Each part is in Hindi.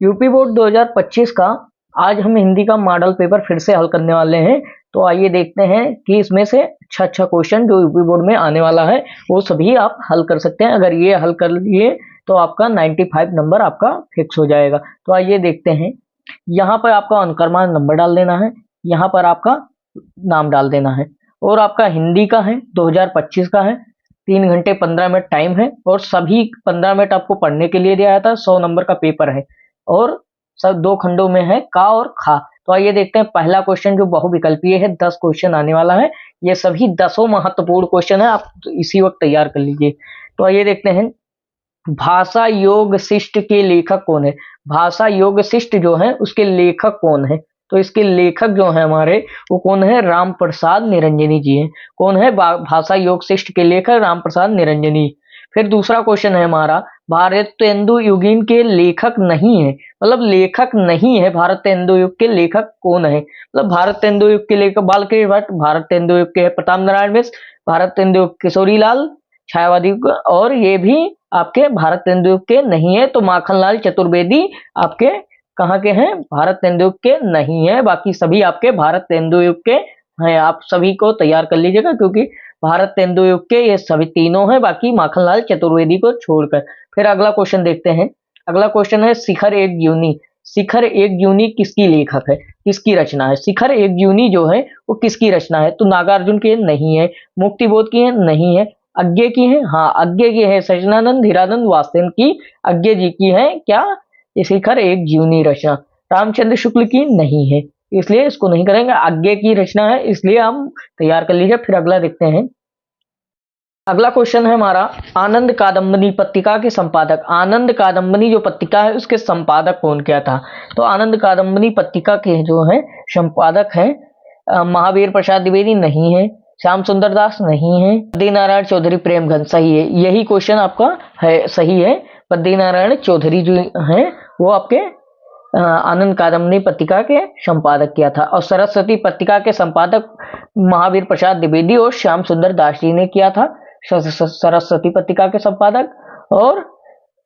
यूपी बोर्ड 2025 का आज हम हिंदी का मॉडल पेपर फिर से हल करने वाले हैं। तो आइए देखते हैं कि इसमें से अच्छा क्वेश्चन जो यूपी बोर्ड में आने वाला है वो सभी आप हल कर सकते हैं। अगर ये हल कर लिए तो आपका 95 नंबर आपका फिक्स हो जाएगा। तो आइए देखते हैं। यहाँ पर आपका अनुक्रमांक नंबर डाल देना है, यहाँ पर आपका नाम डाल देना है और आपका हिंदी का है 2025 का है। 3 घंटे 15 मिनट टाइम है और सभी 15 मिनट आपको पढ़ने के लिए दिया था। 100 नंबर का पेपर है और सब 2 खंडों में है, का और खा। तो आइए देखते हैं पहला क्वेश्चन जो बहुविकल्पीय है। 10 क्वेश्चन आने वाला है, ये सभी 10 महत्वपूर्ण क्वेश्चन है, आप इसी वक्त तैयार कर लीजिए। तो आइए देखते हैं, भाषा योग शिष्ट के लेखक कौन है। भाषा योग शिष्ट जो है उसके लेखक कौन है। तो इसके लेखक जो है हमारे वो कौन है, राम प्रसाद निरंजनी जी हैं। कौन है, भाषा योग शिष्ट के लेखक राम प्रसाद निरंजनी। फिर दूसरा क्वेश्चन है हमारा, भारतेंदु युगीन के लेखक नहीं है, मतलब लेखक नहीं है भारतेंदु युग के लेखक कौन है। मतलब भारतेंदु युग के लेखक बालकृष्ण भट्ट, भारतेंदु युग के प्रताप नारायण मिश्र, भारतेंदु युग किशोरी लाल छायावादी, और ये भी आपके भारतेंदु युग के नहीं है। तो माखनलाल चतुर्वेदी आपके कहाँ के हैं, भारतेंदु युग के नहीं है। बाकी सभी आपके भारतेंदु युग के हैं। आप सभी को तैयार कर लीजिएगा क्योंकि भारतेंदु युग के ये सभी तीनों हैं, बाकी माखनलाल चतुर्वेदी को छोड़कर। फिर अगला क्वेश्चन देखते हैं। अगला क्वेश्चन है, शिखर एक जूनी। शिखर एक जूनी किसकी लेखक है, किसकी रचना है। शिखर एक जूनी जो है वो किसकी रचना है। तो नागार्जुन की नहीं है, मुक्तिबोध की है नहीं है, अज्ञे की है, हाँ अज्ञे की है, सच्चिदानंद हीरानंद वासदेव की अज्ञे जी की है क्या, ये शिखर एक जीवनी रचना। रामचंद्र शुक्ल की नहीं है, इसलिए इसको नहीं करेंगे। अज्ञे की रचना है इसलिए हम तैयार कर लीजिए। फिर अगला देखते हैं। अगला क्वेश्चन है हमारा, आनंद कादम्बनी पत्रिका के संपादक। आनंद कादम्बनी जो पत्रिका है उसके संपादक कौन क्या था। तो आनंद कादम्बनी पत्रिका के जो है संपादक है महावीर प्रसाद द्विवेदी नहीं है, श्याम सुंदर दास नहीं है, बद्रीनारायण चौधरी प्रेमघन सही है। यही क्वेश्चन आपका है, सही है। बद्रीनारायण चौधरी जो हैं वो आपके आनंद कादम्बनी पत्रिका के संपादक किया था। और सरस्वती पत्रिका के संपादक महावीर प्रसाद द्विवेदी और श्याम सुंदर दास जी ने किया था, सरस्वती पत्रिका के संपादक। और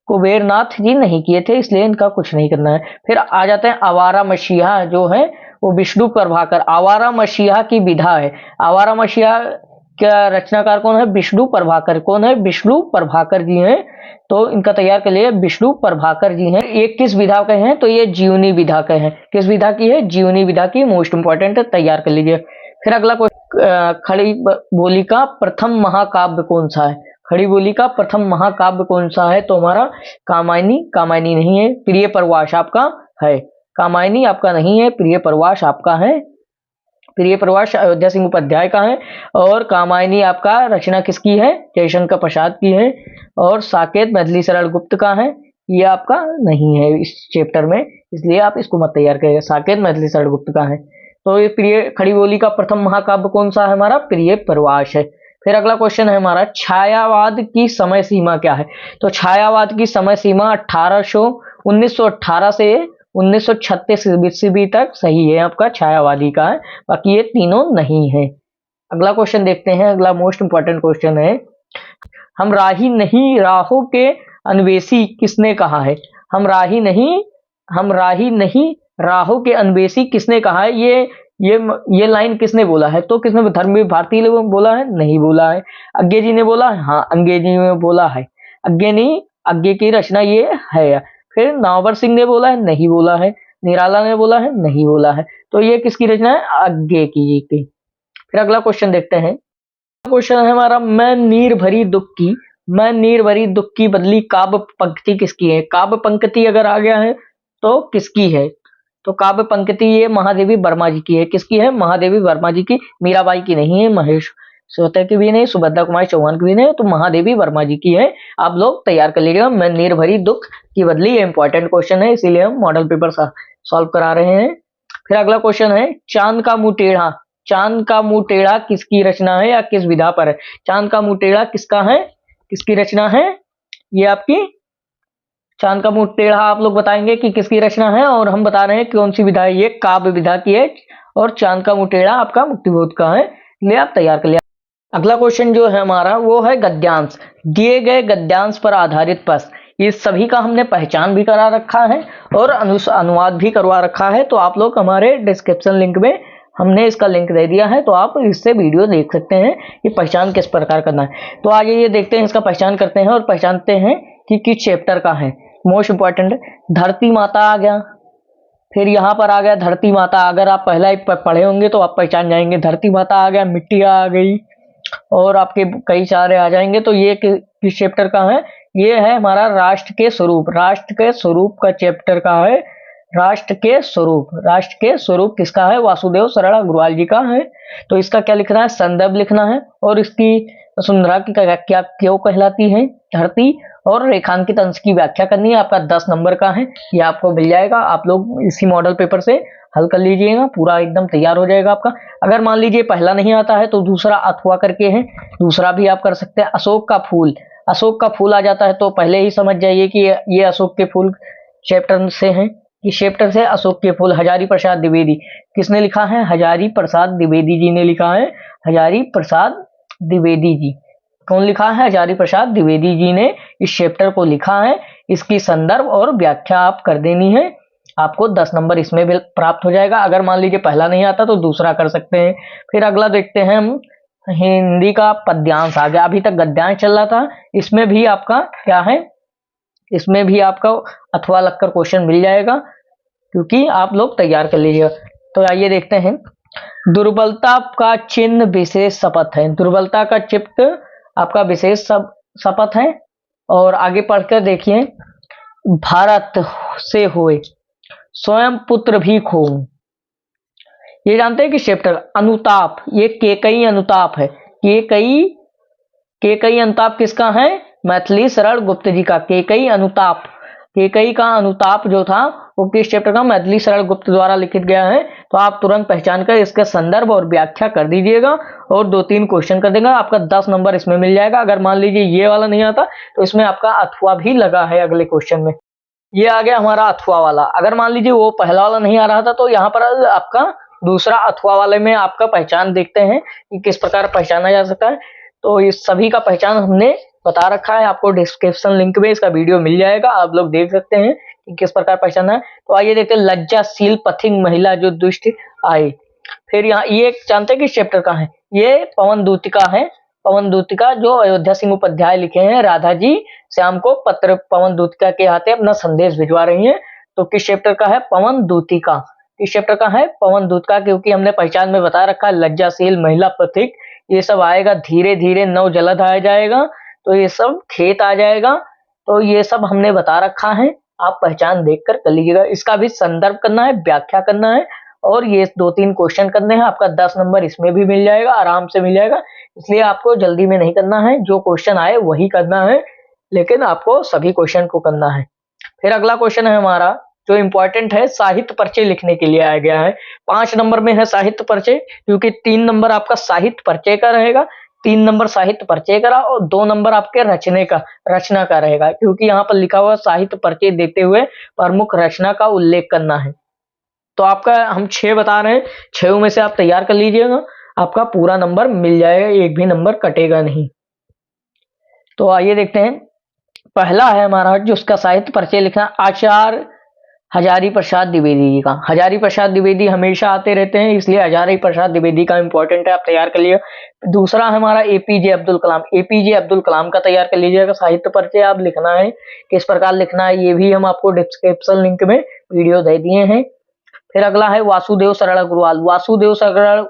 कुबेरनाथ जी नहीं किए थे, इसलिए इनका कुछ नहीं करना है। फिर आ जाते हैं, आवारा मसीहा जो है वो विष्णु प्रभाकर। आवारा मसीहा की विधा है। आवारा मसीहा का रचनाकार कौन है, विष्णु प्रभाकर। कौन है, विष्णु प्रभाकर जी हैं। तो इनका तैयार कर लिए, विष्णु प्रभाकर जी हैं। ये किस विधा के हैं, तो ये जीवनी विधा के हैं। किस विधा की है, जीवनी विधा की। मोस्ट इंपॉर्टेंट है, तैयार कर लीजिए। फिर अगला क्वेश्चन, खड़ी बोली का प्रथम महाकाव्य कौन सा है। खड़ी बोली का प्रथम महाकाव्य कौन सा है, तो हमारा कामायनी। कामायनी नहीं है। प्रिय प्रवास आपका है, कामायनी आपका नहीं है, प्रिय प्रवास आपका है। प्रिय प्रवास अयोध्या सिंह उपाध्याय का है। और कामायनी आपका रचना किसकी है, जयशंकर प्रसाद की है। और साकेत मैथिली शरण गुप्त का है, ये आपका नहीं है इस चैप्टर में, इसलिए आप इसको मत तैयार करिएगा। साकेत मैथिली शरण गुप्त का है। तो ये प्रिय खड़ी बोली का प्रथम महाकाव्य कौन सा है, हमारा प्रिय प्रवास है। फिर अगला क्वेश्चन है हमारा, छायावाद की समय सीमा क्या है। तो छायावाद की समय सीमा 1918 से 1936 ईस्वी तक सही है, आपका छायावादी का है। बाकी ये तीनों नहीं है। अगला क्वेश्चन देखते हैं। अगला मोस्ट इंपॉर्टेंट क्वेश्चन है, हम राही नहीं राहों के अन्वेषी किसने कहा है। हम राही नहीं राहों के अन्वेषी किसने कहा है। ये लाइन किसने बोला है, तो किसने, धर्मवीर भारती ने बोला है, नहीं बोला है। अज्ञे जी ने बोला है, हाँ अज्ञे जी ने बोला है। अज्ञे की रचना ये है। फिर नावबर सिंह ने बोला है, नहीं बोला है। निराला ने बोला है, नहीं बोला है। तो ये किसकी रचना है, अज्ञे की। फिर अगला क्वेश्चन देखते हैं। क्वेश्चन है हमारा, मैं नीर भरी दुख की बदली काव्य पंक्ति किसकी है। काव्य पंक्ति अगर आ गया है तो किसकी है, तो काव्य पंक्ति ये महादेवी वर्मा जी की है। किसकी है, महादेवी वर्मा जी की। मीराबाई की नहीं है, महेश श्रोता की भी नहीं, सुभद्रा कुमारी चौहान की भी नहीं, तो महादेवी वर्मा जी की है। आप लोग तैयार कर लीजिएगा। मैं नीर भरी दुख की बदली, ये इंपॉर्टेंट क्वेश्चन है, इसीलिए हम मॉडल पेपर सॉल्व करा रहे हैं। फिर अगला क्वेश्चन है, चांद का मुंह टेढ़ा। चांद का मुंह टेढ़ा किसकी रचना है या किस विधा पर है। चांद का मुंह टेढ़ा किसका है, किसकी रचना है, ये आपकी चांद का मुंह टेढ़ा आप लोग बताएंगे कि किसकी रचना है, और हम बता रहे हैं कौन सी विधा है। ये काव्य विधा की है और चांद का मुंह टेढ़ा आपका मुक्तिबोध का है, इसलिए आप तैयार कर लिया। अगला क्वेश्चन जो है हमारा वो है गद्यांश। दिए गए गद्यांश पर आधारित प्रश्न, ये सभी का हमने पहचान भी करा रखा है और अनुवाद भी करवा रखा है। तो आप लोग हमारे डिस्क्रिप्शन लिंक में हमने इसका लिंक दे दिया है, तो आप इससे वीडियो देख सकते हैं कि पहचान किस प्रकार करना है। तो आइए ये देखते हैं, इसका पहचान करते हैं और पहचानते हैं कि किस चैप्टर का है। मोस्ट इंपॉर्टेंट है, धरती माता आ गया, फिर यहाँ पर आ गया धरती माता। अगर आप पहला ही पढ़े होंगे तो आप पहचान जाएंगे। धरती माता आ गया, मिट्टी आ गई और आपके कई सारे आ जाएंगे। तो ये किस चैप्टर का है? ये है हमारा राष्ट्र के स्वरूप। राष्ट्र के स्वरूप का चैप्टर का है। राष्ट्र के स्वरूप, राष्ट्र के स्वरूप किसका है? वासुदेव सरल अग्रवाल जी का है। तो इसका क्या लिखना है? संदर्भ लिखना है। और इसकी वसुंधरा की क्या क्यों कहलाती है? धरती। और रेखांकित अंश की व्याख्या करनी है। आपका 10 नंबर का है, ये आपको मिल जाएगा। आप लोग इसी मॉडल पेपर से हल कर लीजिएगा, पूरा एकदम तैयार हो जाएगा आपका। अगर मान लीजिए पहला नहीं आता है तो दूसरा अथवा करके है, दूसरा भी आप कर सकते हैं। अशोक का फूल, अशोक का फूल आ जाता है तो पहले ही समझ जाइए कि ये अशोक के फूल चैप्टर से हैं। इस चैप्टर से अशोक के फूल, हजारी प्रसाद द्विवेदी। किसने लिखा है? हजारी प्रसाद द्विवेदी जी ने लिखा है। हजारी प्रसाद द्विवेदी जी, कौन लिखा है? हजारी प्रसाद द्विवेदी जी ने इस चैप्टर को लिखा है। इसकी संदर्भ और व्याख्या आप कर देनी है, आपको 10 नंबर इसमें भी प्राप्त हो जाएगा। अगर मान लीजिए पहला नहीं आता तो दूसरा कर सकते हैं। फिर अगला देखते हैं हम, हिंदी का पद्यांश आ गया। अभी तक गद्यांश चल रहा था, इसमें भी आपका क्या है? इसमें भी आपका अथवा लगकर क्वेश्चन मिल जाएगा, क्योंकि आप लोग तैयार कर लीजिएगा। तो आइए देखते हैं, दुर्बलता का चिन्ह विशेष शपथ है। दुर्बलता का चित्त आपका विशेष शपथ है। और आगे पढ़कर देखिए, भारत से होए स्वयं पुत्र भी खो। ये जानते हैं कि चैप्टर अनुताप, ये केकई अनुताप है। केकई अनुताप किसका है? मैथिली शरण गुप्त जी का। केकई अनुताप, केकई का अनुताप जो था वो किस चैप्टर का? मैथिली शरण गुप्त द्वारा लिखित गया है। तो आप तुरंत पहचान कर इसके संदर्भ और व्याख्या कर दीजिएगा और 2-3 क्वेश्चन कर देगा। आपका 10 नंबर इसमें मिल जाएगा। अगर मान लीजिए ये वाला नहीं आता तो इसमें आपका अथवा भी लगा है अगले क्वेश्चन में। ये आ गया हमारा अथवा वाला। अगर मान लीजिए वो पहला वाला नहीं आ रहा था तो यहाँ पर आपका दूसरा अथवा वाले में आपका पहचान देखते हैं कि किस प्रकार पहचाना जा सकता है। तो इस सभी का पहचान हमने बता रखा है, आपको डिस्क्रिप्शन लिंक में इसका वीडियो मिल जाएगा, आप लोग देख सकते हैं कि किस प्रकार पहचाना है। तो आइए देखते हैं, लज्जाशील पथिक महिला जो दुष्ट आई। फिर यहाँ ये जानते हैं किस चैप्टर का है? ये पवन दूतिका है। पवन दूतिका जो अयोध्या सिंह उपाध्याय लिखे हैं। राधा जी श्याम को पत्र पवन दूतिका के हाथे अपना संदेश भिजवा रही हैं। तो किस चैप्टर का है? पवन दूतिका। किस चैप्टर का है? पवन दूतिका। क्योंकि हमने पहचान में बता रखा है लज्जाशील महिला पथिक, ये सब आएगा धीरे धीरे। नव जलद आ जाएगा, तो ये सब खेत आ जाएगा। तो ये सब हमने बता रखा है, आप पहचान देखकर कर लीजिएगा। इसका भी संदर्भ करना है, व्याख्या करना है और ये 2-3 क्वेश्चन करने हैं। आपका 10 नंबर इसमें भी मिल जाएगा, आराम से मिल जाएगा। इसलिए आपको जल्दी में नहीं करना है, जो क्वेश्चन आए वही करना है, लेकिन आपको सभी क्वेश्चन को करना है। फिर अगला क्वेश्चन है हमारा जो इंपॉर्टेंट है, साहित्य परिचय लिखने के लिए आया गया है। 5 नंबर में है साहित्य परिचय, क्योंकि 3 नंबर आपका साहित्य परिचय का रहेगा, 3 नंबर साहित्य परिचय का और 2 नंबर आपके रचना का रहेगा। क्योंकि यहाँ पर लिखा हुआ साहित्य परिचय देते हुए प्रमुख रचना का उल्लेख करना है। तो आपका हम 6 बता रहे हैं, 6 में से आप तैयार कर लीजिएगा, आपका पूरा नंबर मिल जाएगा, एक भी नंबर कटेगा नहीं। तो आइए देखते हैं, पहला है हमारा जो उसका साहित्य परिचय लिखना, आचार्य हजारी प्रसाद द्विवेदी जी का। हजारी प्रसाद द्विवेदी हमेशा आते रहते हैं, इसलिए हजारी प्रसाद द्विवेदी का इंपॉर्टेंट है, आप तैयार कर लीजिए। दूसरा है हमारा एपीजे अब्दुल कलाम। एपीजे अब्दुल कलाम का तैयार कर लीजिएगा। साहित्य परिचय आप लिखना है, किस प्रकार लिखना है ये भी हम आपको डिस्क्रिप्शन लिंक में वीडियो दे दिए हैं। फिर अगला है वासुदेव सरल अग्रवाल। वासुदेव सरल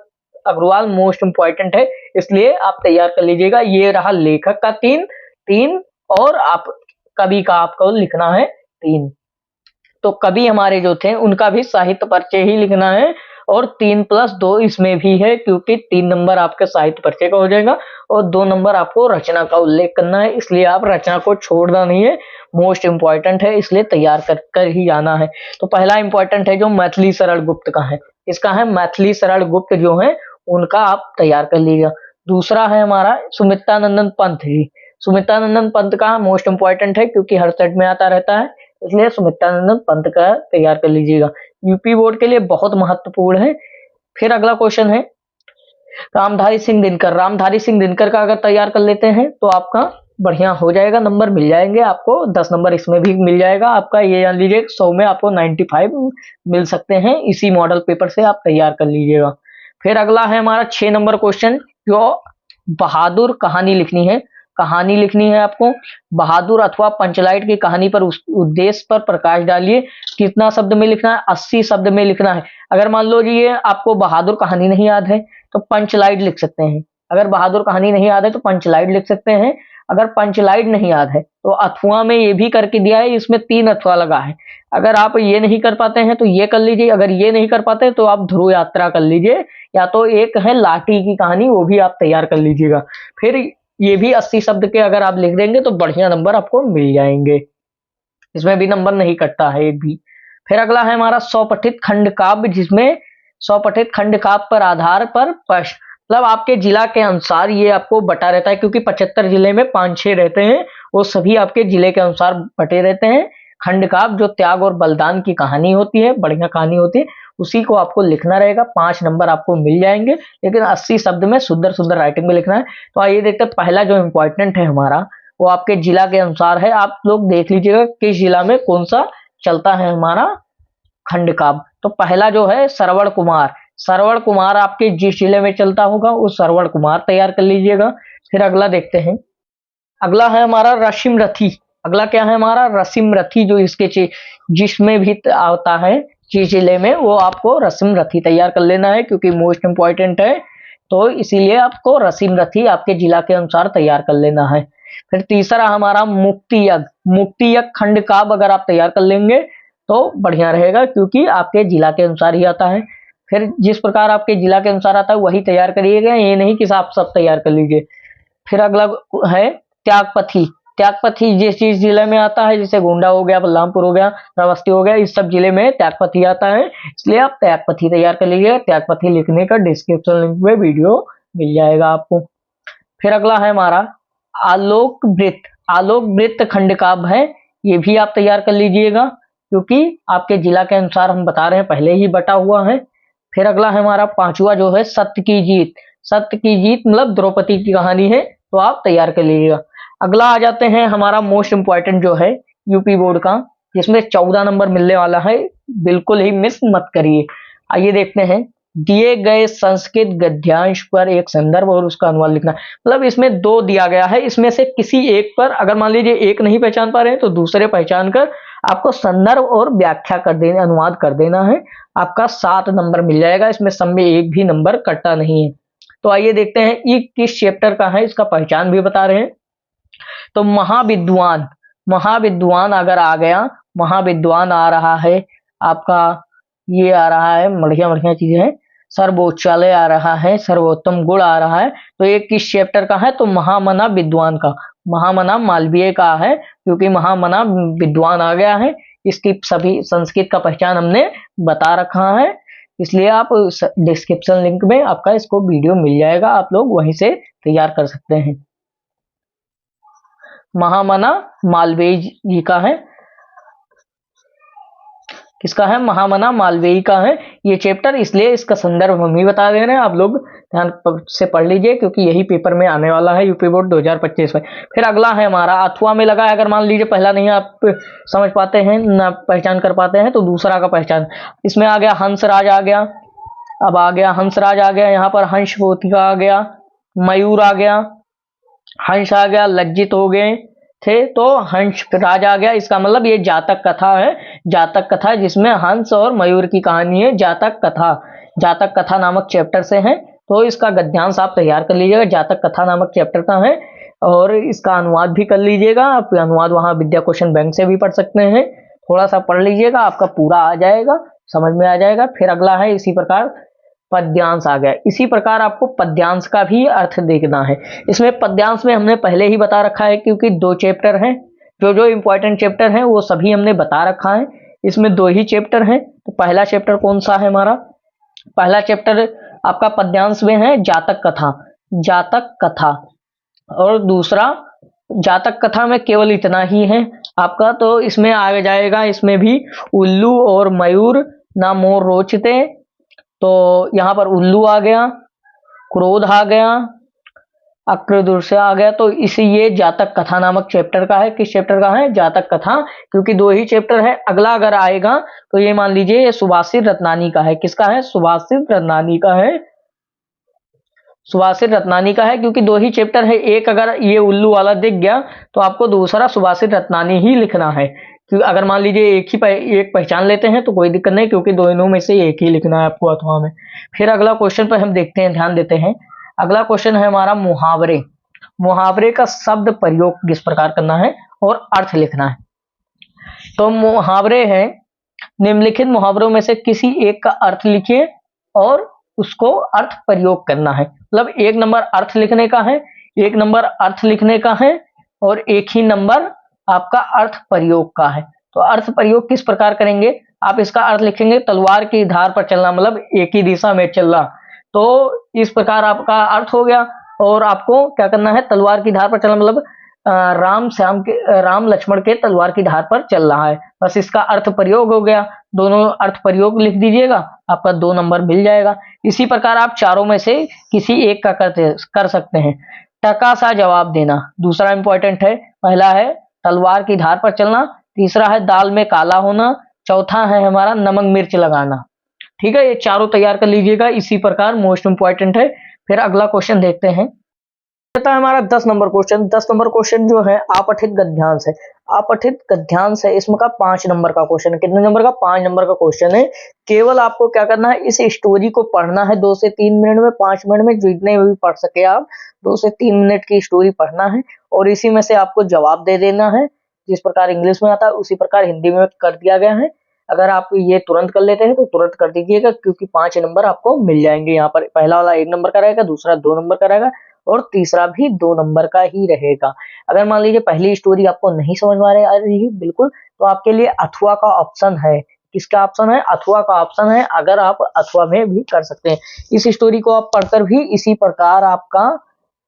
अग्रवाल मोस्ट इंपॉर्टेंट है, इसलिए आप तैयार कर लीजिएगा। ये रहा लेखक का 3 और आप कवि का आपको लिखना है 3। तो कवि हमारे जो थे उनका भी साहित्य परिचय ही लिखना है और 3+2 इसमें भी है, क्योंकि 3 नंबर आपके साहित्य परिचय का हो जाएगा और 2 नंबर आपको रचना का उल्लेख करना है। इसलिए आप रचना को छोड़ना नहीं है, मोस्ट इंपॉर्टेंट है, इसलिए तैयार कर ही जाना है। तो पहला इंपॉर्टेंट है जो मैथिली शरण गुप्त का है, इसका है मैथिली शरण गुप्त जो है उनका आप तैयार कर लीजिएगा। दूसरा है हमारा सुमित्रानंदन पंत जी। सुमित्रानंदन पंत का मोस्ट इंपॉर्टेंट है, क्योंकि हर सेट में आता रहता है, इसलिए सुमित्रानंदन पंत का तैयार कर लीजिएगा, यूपी बोर्ड के लिए बहुत महत्वपूर्ण है। फिर अगला क्वेश्चन है रामधारी सिंह दिनकर। रामधारी सिंह दिनकर का अगर तैयार कर लेते हैं तो आपका बढ़िया हो जाएगा, नंबर मिल जाएंगे आपको, 10 नंबर इसमें भी मिल जाएगा आपका, ये जान लीजिए 100 में आपको 95 मिल सकते हैं, इसी मॉडल पेपर से आप तैयार कर लीजिएगा। फिर अगला है हमारा 6 नंबर क्वेश्चन, जो बहादुर कहानी लिखनी है। कहानी लिखनी है आपको, बहादुर अथवा पंचलाइट की कहानी पर उस उद्देश्य पर प्रकाश डालिए। कितना शब्द में लिखना है? 80 शब्द में लिखना है। अगर मान लो जी ये आपको बहादुर कहानी नहीं याद है तो पंचलाइट लिख सकते हैं। अगर बहादुर कहानी नहीं याद है तो पंचलाइट लिख सकते हैं। अगर पंचलाइट नहीं याद है तो अथवा में ये भी करके दिया है, इसमें 3 अथवा लगा है। अगर आप ये नहीं कर पाते हैं तो ये कर लीजिए, अगर ये नहीं कर पाते तो आप ध्रुव यात्रा कर लीजिए, या तो एक है लाठी की कहानी, वो भी आप तैयार कर लीजिएगा। फिर ये भी 80 शब्द के अगर आप लिख देंगे तो बढ़िया नंबर आपको मिल जाएंगे, इसमें भी नंबर नहीं कटता है एक भी। फिर अगला है हमारा स्वपठित खंड काव्य, जिसमें स्वपठित खंड काव्य पर आधार पर प्रश्न, मतलब आपके जिला के अनुसार ये आपको बटा रहता है, क्योंकि 75 जिले में 5-6 रहते हैं, वो सभी आपके जिले के अनुसार बटे रहते हैं। खंड काव्य जो त्याग और बलिदान की कहानी होती है, बढ़िया कहानी होती है, उसी को आपको लिखना रहेगा। 5 नंबर आपको मिल जाएंगे, लेकिन 80 शब्द में सुंदर सुंदर राइटिंग में लिखना है। तो आइए देखते हैं, पहला जो इंपॉर्टेंट है हमारा वो आपके जिला के अनुसार है। आप लोग देख लीजिएगा किस जिला में कौन सा चलता है हमारा खंड काव्य। तो पहला जो है श्रवण कुमार, श्रवण कुमार आपके जिस जिले में चलता होगा उस श्रवण कुमार तैयार कर लीजिएगा। फिर अगला देखते हैं, अगला है हमारा रसिम रथी। अगला क्या है हमारा? रसिम रथी, जो इसके जिसमें भी आता है जिस जिले में, वो आपको रसिम रथी तैयार कर लेना है, क्योंकि मोस्ट इंपॉर्टेंट है, तो इसीलिए आपको रसिम रथी आपके जिला के अनुसार तैयार कर लेना है। फिर तीसरा हमारा मुक्ति यज्ञ, मुक्ति यज्ञ खंड काव्य अगर आप तैयार कर लेंगे तो बढ़िया रहेगा, क्योंकि आपके जिला के अनुसार ही आता है। फिर जिस प्रकार आपके जिला के अनुसार आता है वही तैयार करिएगा, ये नहीं कि आप सब तैयार कर लीजिए। फिर अगला है त्यागपथी। त्यागपथी जिस जिस जिले में आता है, जैसे गोंडा हो गया, बलरामपुर हो गया, श्रावस्ती हो गया, इस सब जिले में त्यागपथी आता है, इसलिए आप त्यागपथी तैयार कर लीजिए। त्यागपथी लिखने का डिस्क्रिप्शन लिंक में वीडियो मिल जाएगा आपको। फिर अगला है हमारा आलोक वृत्त। आलोक वृत्त खंड काव्य है, ये भी आप तैयार कर लीजिएगा, क्योंकि आपके जिला के अनुसार हम बता रहे हैं, पहले ही बटा हुआ है। फिर अगला है हमारा 5वां जो है सत्य की जीत। सत्य की जीत मतलब द्रौपदी की कहानी है, तो आप तैयार कर लीजिएगा। अगला आ जाते हैं हमारा मोस्ट इंपॉर्टेंट जो है यूपी बोर्ड का, जिसमें 14 नंबर मिलने वाला है, बिल्कुल ही मिस मत करिए। आइए देखते हैं, दिए गए संस्कृत गद्यांश पर एक संदर्भ और उसका अनुवाद लिखना। मतलब इसमें 2 दिया गया है, इसमें से किसी एक पर, अगर मान लीजिए एक नहीं पहचान पा रहे हैं तो दूसरे पहचान कर आपको संदर्भ और व्याख्या कर देना, अनुवाद कर देना है। आपका 7 नंबर मिल जाएगा, इसमें सब में एक भी नंबर कटता नहीं है। तो आइए देखते हैं ये किस चैप्टर का है, इसका पहचान भी बता रहे हैं। तो महाविद्वान, महाविद्वान अगर आ गया, महाविद्वान आ रहा है आपका, ये आ रहा है, बढ़िया बढ़िया चीजें हैं, सर्वोच्चालय आ रहा है, सर्वोत्तम गुण आ रहा है, तो ये किस चैप्टर का है? तो महामना विद्वान का, महामना मालवीय का है, क्योंकि महामना विद्वान आ गया है। इसकी सभी संस्कृत का पहचान हमने बता रखा है, इसलिए आप डिस्क्रिप्शन लिंक में आपका इसको वीडियो मिल जाएगा, आप लोग वहीं से तैयार कर सकते हैं। महामना मालवीय जी का है, किसका है? महामना मालवीय का है ये चैप्टर, इसलिए इसका संदर्भ हम ही बता दे रहे हैं, आप लोग ध्यान से पढ़ लीजिए, क्योंकि यही पेपर में आने वाला है यूपी बोर्ड 2025 में। फिर अगला है हमारा अथवा में लगा है, अगर मान लीजिए पहला नहीं आप समझ पाते हैं, ना पहचान कर पाते हैं, तो दूसरा का पहचान। इसमें आ गया हंसराज आ गया, अब आ गया हंसराज आ गया, यहाँ पर हंस पोथिका आ गया, मयूर आ गया, हंस आ गया, लज्जित हो गए थे तो हंस राज आ गया। इसका मतलब ये जातक कथा है, जातक कथा जिसमें हंस और मयूर की कहानी है, जातक कथा, जातक कथा नामक चैप्टर से है, तो इसका गद्यांश आप तैयार कर लीजिएगा, जातक कथा नामक चैप्टर का है, और इसका अनुवाद भी कर लीजिएगा। आप अनुवाद वहां विद्या क्वेश्चन बैंक से भी पढ़ सकते हैं, थोड़ा सा पढ़ लीजिएगा, आपका पूरा आ जाएगा, समझ में आ जाएगा। फिर अगला है इसी प्रकार पद्यांश आ गया, इसी प्रकार आपको पद्यांश का भी अर्थ देखना है। इसमें पद्यांश में हमने पहले ही बता रखा है, क्योंकि 2 चैप्टर हैं, जो जो इंपॉर्टेंट चैप्टर हैं वो सभी हमने बता रखा है, इसमें 2 ही चैप्टर हैं। तो पहला चैप्टर कौन सा है हमारा? पहला चैप्टर आपका पद्यांश में है जातक कथा, जातक कथा, और दूसरा जातक कथा में केवल इतना ही है आपका, तो इसमें आ जाएगा, इसमें भी उल्लू और मयूर ना मोर रोचते, तो यहाँ पर उल्लू आ गया, क्रोध आ गया, अक्रूर से आ गया, तो इसी ये जातक कथा नामक चैप्टर का है। किस चैप्टर का है? जातक कथा, क्योंकि दो ही चैप्टर है। अगला अगर आएगा तो ये मान लीजिए ये सुभाषित रत्नानी का है। किसका है? सुभाषित रत्नानी का है। सुभाषित रत्नानी का है, क्योंकि दो ही चैप्टर है। एक अगर ये उल्लू वाला दिख गया तो आपको दूसरा सुभाषित रत्नानी ही लिखना है। क्योंकि अगर मान लीजिए एक पहचान लेते हैं तो कोई दिक्कत नहीं, क्योंकि दोनों में से एक ही लिखना है आपको अथवा में। फिर अगला क्वेश्चन पर हम देखते हैं, ध्यान देते हैं। अगला क्वेश्चन है हमारा मुहावरे। मुहावरे का शब्द प्रयोग किस प्रकार करना है और अर्थ लिखना है। तो मुहावरे हैं, निम्नलिखित मुहावरों में से किसी एक का अर्थ लिखिए और उसको अर्थ प्रयोग करना है। मतलब एक नंबर अर्थ लिखने का है, एक नंबर अर्थ लिखने का है और एक ही नंबर आपका अर्थ प्रयोग का है। तो अर्थ प्रयोग किस प्रकार करेंगे? आप इसका अर्थ लिखेंगे तलवार की धार पर चलना, मतलब एक ही दिशा में चलना। तो इस प्रकार आपका अर्थ हो गया। और आपको क्या करना है? तलवार की धार पर चलना मतलब राम लक्ष्मण के तलवार की धार पर चल रहा है। बस इसका अर्थ प्रयोग हो गया। दोनों अर्थ प्रयोग लिख दीजिएगा, आपका 2 नंबर मिल जाएगा। इसी प्रकार आप चारों में से किसी एक का कर सकते हैं। टका सा जवाब देना दूसरा इंपॉर्टेंट है। पहला है तलवार की धार पर चलना, तीसरा है दाल में काला होना, चौथा है हमारा नमक मिर्च लगाना। ठीक है, ये चारों तैयार कर लीजिएगा। इसी प्रकार मोस्ट इंपॉर्टेंट है। फिर अगला क्वेश्चन देखते हैं। है हमारा 10 नंबर क्वेश्चन। 10 नंबर क्वेश्चन जो है अपठित गद्यांश है। अपठित गद्यांश है, इसमें का 5 नंबर का क्वेश्चन है। कितने नंबर का? 5 नंबर का क्वेश्चन है। केवल आपको क्या करना है? इस स्टोरी को पढ़ना है 2 से 3 मिनट में, 5 मिनट में, जितने भी पढ़ सके आप। 2 से 3 मिनट की स्टोरी पढ़ना है और इसी में से आपको जवाब दे देना है। जिस प्रकार इंग्लिश में आता है उसी प्रकार हिंदी में कर दिया गया है। अगर आप ये तुरंत कर लेते हैं तो तुरंत कर दीजिएगा, क्योंकि 5 नंबर आपको मिल जाएंगे। यहाँ पर पहला वाला 1 नंबर का रहेगा, दूसरा 2 नंबर का रहेगा और तीसरा भी 2 नंबर का ही रहेगा। अगर मान लीजिए पहली स्टोरी आपको नहीं समझ में आ रही है बिल्कुल, तो आपके लिए अथवा का ऑप्शन है। किसका ऑप्शन है? अथवा का ऑप्शन है। अगर आप अथवा में भी कर सकते हैं। इस स्टोरी को आप पढ़कर भी इसी प्रकार आपका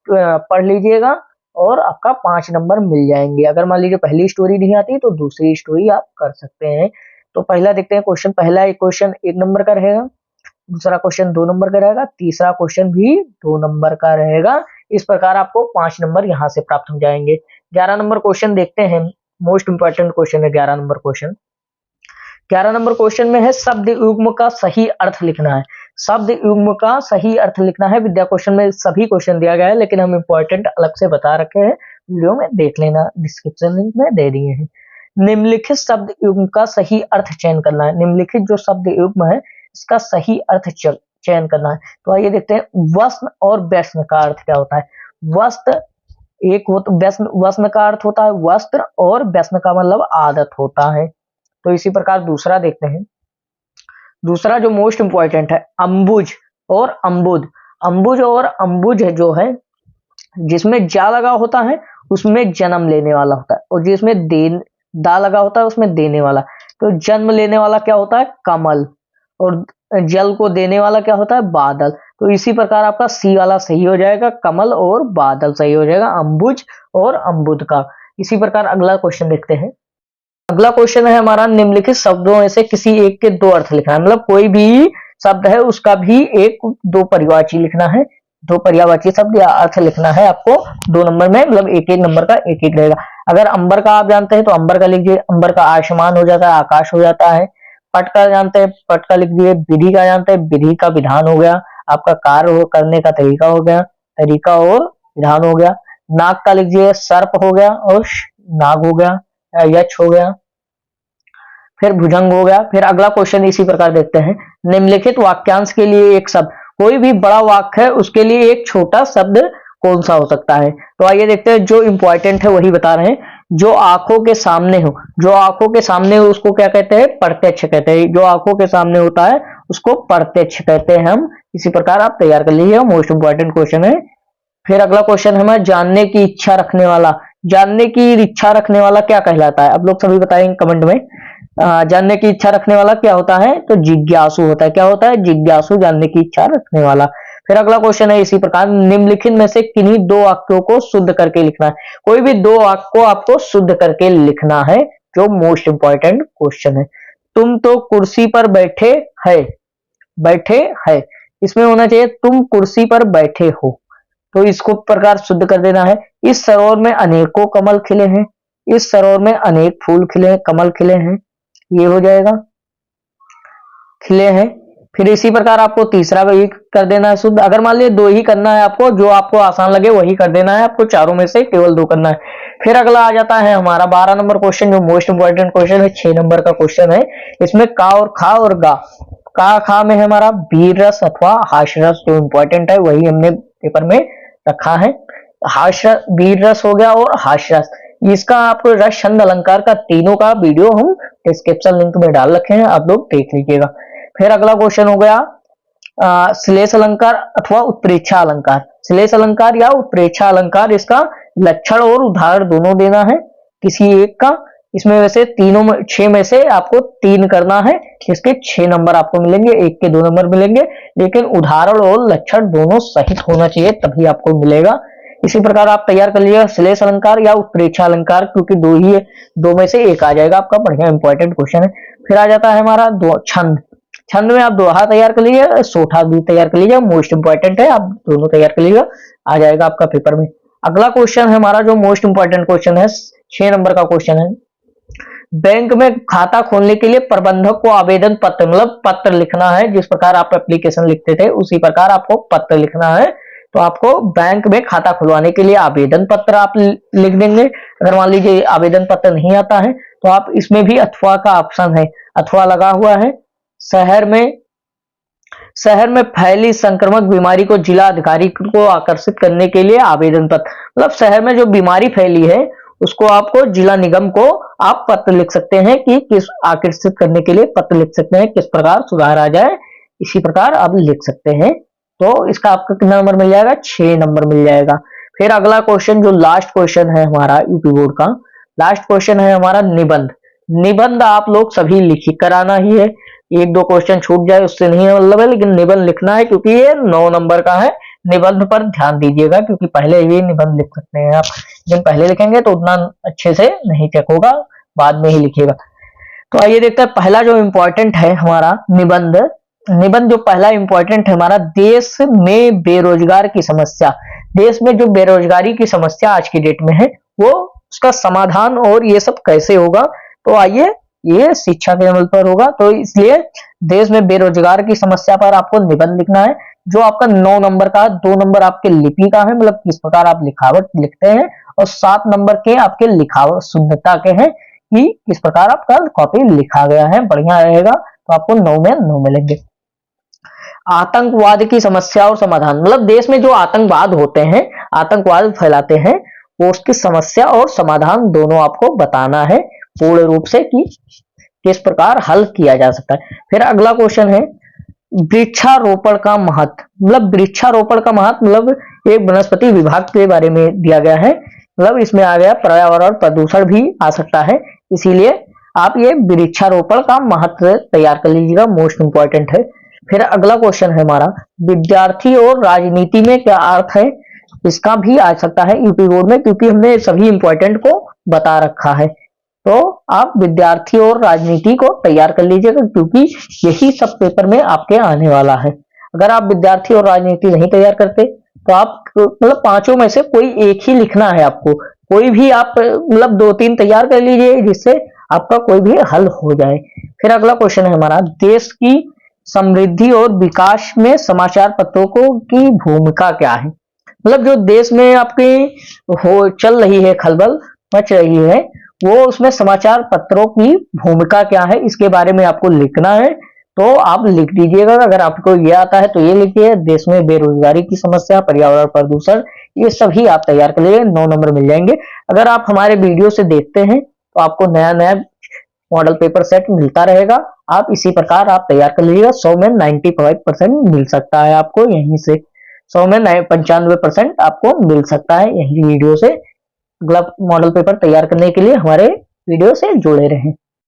पढ़ लीजिएगा और आपका 5 नंबर मिल जाएंगे। अगर मान लीजिए पहली स्टोरी नहीं आती तो दूसरी स्टोरी आप कर सकते हैं। तो पहला देखते हैं क्वेश्चन। पहला एक क्वेश्चन 1 नंबर का रहेगा, दूसरा क्वेश्चन 2 नंबर का रहेगा, तीसरा क्वेश्चन भी 2 नंबर का रहेगा। इस प्रकार आपको 5 नंबर यहाँ से प्राप्त हो जाएंगे। 11 नंबर क्वेश्चन देखते हैं। मोस्ट इंपॉर्टेंट क्वेश्चन है 11 नंबर क्वेश्चन। 11 नंबर क्वेश्चन में है शब्द युग्म का सही अर्थ लिखना है। शब्द युग्म का सही अर्थ लिखना है। विद्या क्वेश्चन में सभी क्वेश्चन दिया गया है, लेकिन हम इंपॉर्टेंट अलग से बता रखे हैं। वीडियो में देख लेना, डिस्क्रिप्शन लिंक में दे दिए हैं। निम्नलिखित शब्द युग्म का सही अर्थ चयन करना है। निम्नलिखित जो शब्द युग्म है इसका सही अर्थ चयन करना है। तो आइए देखते हैं वस्त्र और व्यसन का अर्थ क्या होता है। वस्त्र एक होता, वस्त्र का अर्थ होता है वस्त्र, और व्यसन का मतलब आदत होता है। तो इसी प्रकार दूसरा देखते हैं। दूसरा जो मोस्ट इंपॉर्टेंट है अंबुज और अंबुद। अंबुज और अंबुज जो है, जिसमें जा लगा होता है उसमें जन्म लेने वाला होता है, और जिसमें दा लगा होता है उसमें देने वाला। तो जन्म लेने वाला क्या होता है? कमल, और जल को देने वाला क्या होता है? बादल। तो इसी प्रकार आपका सी वाला सही हो जाएगा, कमल और बादल सही हो जाएगा, अंबुज और अंबुद का। इसी प्रकार अगला क्वेश्चन देखते हैं। अगला क्वेश्चन है हमारा निम्नलिखित शब्दों में से किसी एक के 2 अर्थ लिखना है। मतलब कोई भी शब्द है उसका भी 2 पर्यायवाची लिखना है। 2 पर्यायवाची शब्द या अर्थ लिखना है आपको 2 नंबर में, मतलब एक एक नंबर का एक एक रहेगा। अगर अंबर का आप जानते हैं तो अंबर का लिखिए, अंबर का आसमान हो जाता है, आकाश हो जाता है। पट का जानते हैं, पट का लिख दिए। विधि का जानते हैं, विधि का विधान हो गया, आपका कार्य करने का तरीका हो गया, तरीका और विधान हो गया। नाग का लिखिए, सर्प हो गया और नाग हो गया, यक्ष हो गया। फिर भुजंग हो गया। फिर अगला क्वेश्चन इसी प्रकार देखते हैं। निम्नलिखित वाक्यांश के लिए एक शब्द, कोई भी बड़ा वाक्य है उसके लिए एक छोटा शब्द कौन सा हो सकता है। तो आइए देखते हैं, जो इंपॉर्टेंट है वही बता रहे हैं। जो आंखों के सामने हो, जो आंखों के सामने हो उसको क्या कहते हैं? प्रत्यक्ष कहते हैं। जो आंखों के सामने होता है उसको प्रत्यक्ष कहते हैं हम। इसी प्रकार आप तैयार कर लीजिए, मोस्ट इंपॉर्टेंट क्वेश्चन है। फिर अगला क्वेश्चन है हमारा जानने की इच्छा रखने वाला। जानने की इच्छा रखने वाला क्या कहलाता है? आप लोग सभी बताएंगे कमेंट में। जानने की इच्छा रखने वाला क्या होता है? तो जिज्ञासु होता है। क्या होता है? जिज्ञासु, जानने की इच्छा रखने वाला। फिर अगला क्वेश्चन है इसी प्रकार, निम्नलिखित में से किन्हीं 2 वाक्यों को शुद्ध करके लिखना है। कोई भी 2 वाक्य को आपको शुद्ध करके लिखना है, जो मोस्ट इंपॉर्टेंट क्वेश्चन है। तुम तो कुर्सी पर बैठे है, बैठे है, इसमें होना चाहिए तुम कुर्सी पर बैठे हो। तो इसको प्रकार शुद्ध कर देना है। इस सरोवर में अनेकों कमल खिले हैं, इस सरोवर में अनेक फूल खिले हैं, कमल खिले हैं, ये हो जाएगा खिले हैं। फिर इसी प्रकार आपको तीसरा भी कर देना है शुद्ध। अगर मान लीजिए 2 ही करना है आपको, जो आपको आसान लगे वही कर देना है, आपको चारों में से केवल 2 करना है। फिर अगला आ जाता है हमारा 12 नंबर क्वेश्चन, जो मोस्ट इंपॉर्टेंट क्वेश्चन है, 6 नंबर का क्वेश्चन है। इसमें का और खा और गा, का खा में है हमारा वीर रस अथवा हाश रस, जो इंपॉर्टेंट है वही हमने पेपर में रखा है। हाश रस, वीर रस हो गया और हाश रस, इसका आपको रस छंद अलंकार का तीनों का वीडियो हम डिस्क्रिप्शन लिंक में डाल रखे हैं, आप लोग देख लीजिएगा। फिर अगला क्वेश्चन हो गया श्लेष अलंकार अथवा उत्प्रेक्षा अलंकार। श्लेष अलंकार या उत्प्रेक्षा अलंकार, इसका लक्षण और उदाहरण दोनों देना है किसी एक का। इसमें वैसे तीनों में 6 में से आपको 3 करना है, इसके 6 नंबर आपको मिलेंगे, 1 के 2 नंबर मिलेंगे, लेकिन उदाहरण और लक्षण दोनों सहित होना चाहिए तभी आपको मिलेगा। इसी प्रकार आप तैयार कर लीजिएगा श्लेष अलंकार या उत्प्रेक्षा अलंकार, क्योंकि 2 ही है, 2 में से 1 आ जाएगा आपका। बढ़िया इंपॉर्टेंट क्वेश्चन है। फिर आ जाता है हमारा छंद। छंद में आप दोहा तैयार कर लीजिए, सोठा भी तैयार कर लीजिए, मोस्ट इंपॉर्टेंट है, आप दोनों तैयार कर लीजिएगा, आ जाएगा आपका पेपर में। अगला क्वेश्चन है हमारा जो मोस्ट इंपॉर्टेंट क्वेश्चन है, 6 नंबर का क्वेश्चन है। बैंक में खाता खोलने के लिए प्रबंधक को आवेदन पत्र, मतलब पत्र लिखना है। जिस प्रकार आप एप्लीकेशन लिखते थे उसी प्रकार आपको पत्र लिखना है। तो आपको बैंक में खाता खुलवाने के लिए आवेदन पत्र आप लिख देंगे। अगर मान लीजिए आवेदन पत्र नहीं आता है तो आप इसमें भी अथवा का ऑप्शन है, अथवा लगा हुआ है। शहर में फैली संक्रामक बीमारी को जिला अधिकारी को आकर्षित करने के लिए आवेदन पत्र, मतलब शहर में जो बीमारी फैली है उसको आपको जिला निगम को आप पत्र लिख सकते हैं कि किस आकर्षित करने के लिए पत्र लिख सकते हैं, किस प्रकार सुधार आ जाए, इसी प्रकार आप लिख सकते हैं। तो इसका आपका कितना नंबर मिल जाएगा, 6 नंबर मिल जाएगा। फिर अगला क्वेश्चन जो लास्ट क्वेश्चन है हमारा यूपी बोर्ड का, लास्ट क्वेश्चन है हमारा निबंध। निबंध आप लोग सभी लिख कर आना ही है, 1-2 क्वेश्चन छूट जाए उससे नहीं मतलब है, लेकिन निबंध लिखना है क्योंकि ये 9 नंबर का है। निबंध पर ध्यान दीजिएगा क्योंकि पहले ही निबंध लिख सकते हैं आप, लेकिन पहले लिखेंगे तो उतना अच्छे से नहीं चेक होगा, बाद में ही लिखिएगा। तो आइए देखते हैं पहला जो इंपॉर्टेंट है हमारा निबंध। निबंध जो पहला इंपॉर्टेंट है हमारा, देश में बेरोजगार की समस्या। देश में जो बेरोजगारी की समस्या आज की डेट में है वो उसका समाधान और ये सब कैसे होगा, तो आइए ये शिक्षा के अमल पर होगा। तो इसलिए देश में बेरोजगार की समस्या पर आपको निबंध लिखना है, जो आपका 9 नंबर का, 2 नंबर आपके लिपि का है, मतलब किस प्रकार आप लिखावट लिखते हैं, और 7 नंबर के आपके लिखावट शुद्धता के हैं कि किस प्रकार आपका कॉपी लिखा गया है, बढ़िया रहेगा। तो आपको 9 में 9 मिलेंगे। आतंकवाद की समस्या और समाधान, मतलब देश में जो आतंकवाद होते हैं, आतंकवाद फैलाते हैं, वो उसकी समस्या और समाधान दोनों आपको बताना है पूर्ण रूप से कि किस प्रकार हल किया जा सकता है। फिर अगला क्वेश्चन है वृक्षारोपण का महत्व, मतलब वृक्षारोपण का महत्व मतलब एक वनस्पति विभाग के बारे में दिया गया है, मतलब इसमें आ गया पर्यावरण प्रदूषण भी आ सकता है, इसीलिए आप ये वृक्षारोपण का महत्व तैयार कर लीजिएगा, मोस्ट इंपॉर्टेंट है। फिर अगला क्वेश्चन है हमारा विद्यार्थी और राजनीति में क्या अर्थ है, इसका भी आ सकता है यूपी बोर्ड में, क्योंकि हमने सभी इंपॉर्टेंट को बता रखा है। तो आप विद्यार्थी और राजनीति को तैयार कर लीजिएगा क्योंकि यही सब पेपर में आपके आने वाला है। अगर आप विद्यार्थी और राजनीति नहीं तैयार करते तो आप मतलब 5 में से कोई एक ही लिखना है आपको, कोई भी आप मतलब 2-3 तैयार कर लीजिए जिससे आपका कोई भी हल हो जाए। फिर अगला क्वेश्चन है हमारा देश की समृद्धि और विकास में समाचार पत्रों की भूमिका क्या है, मतलब जो देश में आपकी चल रही है, खलबल मच रही है, वो उसमें समाचार पत्रों की भूमिका क्या है इसके बारे में आपको लिखना है। तो आप लिख दीजिएगा, अगर आपको ये आता है तो ये लिखिए, देश में बेरोजगारी की समस्या, पर्यावरण प्रदूषण, ये सभी आप तैयार कर लीजिए, 9 नंबर मिल जाएंगे। अगर आप हमारे वीडियो से देखते हैं तो आपको नया नया मॉडल पेपर सेट मिलता रहेगा, आप इसी प्रकार आप तैयार कर लीजिएगा। 100 में 95% मिल सकता है आपको यहीं से, 100 में 95% आपको मिल सकता है यही वीडियो से। अगला मॉडल पेपर तैयार करने के लिए हमारे वीडियो से जुड़े रहें।